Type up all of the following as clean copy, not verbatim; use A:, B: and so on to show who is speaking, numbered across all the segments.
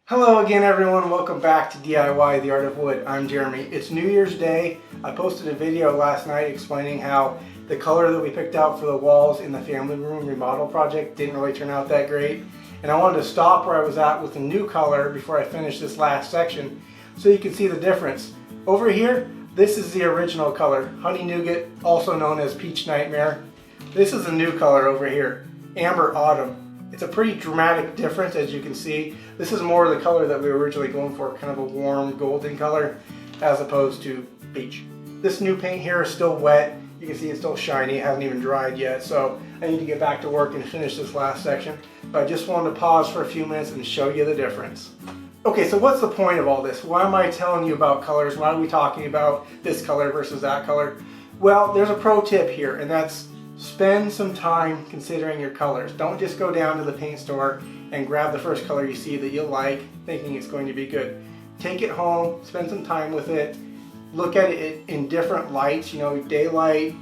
A: Hello again everyone, welcome back to DIY The Art of Wood. I'm Jeremy. It's New Year's Day. I posted a video last night explaining how the color that we picked out for the walls in the Family Room Remodel project didn't really turn out that great. And I wanted to stop where I was at with a new color before I finish this last section so you can see the difference. Over here, this is the original color, Honey Nougat, also known as Peach Nightmare. This is a new color over here, Amber Autumn. It's a pretty dramatic difference, as you can see. This is more the color that we were originally going for, kind of a warm golden color, as opposed to peach. This new paint here is still wet. You can see it's still shiny, it hasn't even dried yet, so I need to get back to work and finish this last section. But I just wanted to pause for a few minutes and show you the difference. Okay, so what's the point of all this? Why am I telling you about colors? Why are we talking about this color versus that color? Well, there's a pro tip here, and that's spend some time considering your colors. Don't just go down to the paint store and grab the first color you see that you like, thinking it's going to be good. Take it home, spend some time with it, look at it in different lights, daylight,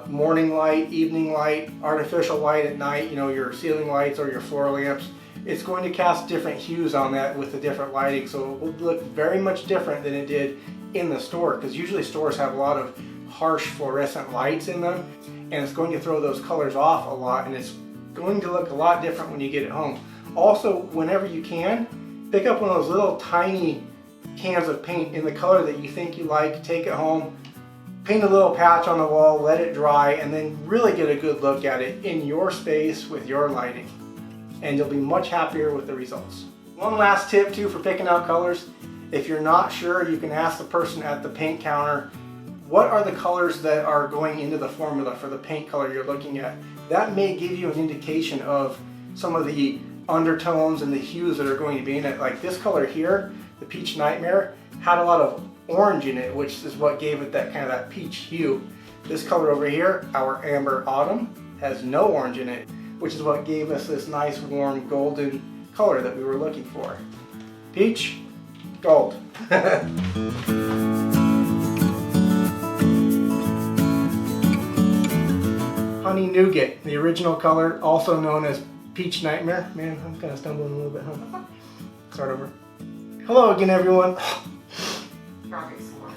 A: morning light, evening light, artificial light at night, your ceiling lights or your floor lamps. It's going to cast different hues on that with the different lighting, so it will look very much different than it did in the store, because usually stores have a lot of harsh fluorescent lights in them, and it's going to throw those colors off a lot, and it's going to look a lot different when you get it home. Also, whenever you can, pick up one of those little tiny cans of paint in the color that you think you like, take it home, paint a little patch on the wall, let it dry, and then really get a good look at it in your space with your lighting, and you'll be much happier with the results. One last tip too for picking out colors: if you're not sure, you can ask the person at the paint counter, what are the colors that are going into the formula for the paint color you're looking at? That may give you an indication of some of the undertones and the hues that are going to be in it. Like this color here, the Peach Nightmare, had a lot of orange in it, which is what gave it that kind of that peach hue. This color over here, our Amber Autumn, has no orange in it, which is what gave us this nice warm golden color that we were looking for. Peach, gold. Honey Nougat, the original color, also known as Peach Nightmare. Man, I'm kind of stumbling a little bit, huh? Start over. Hello again, everyone.
B: Traffic smart.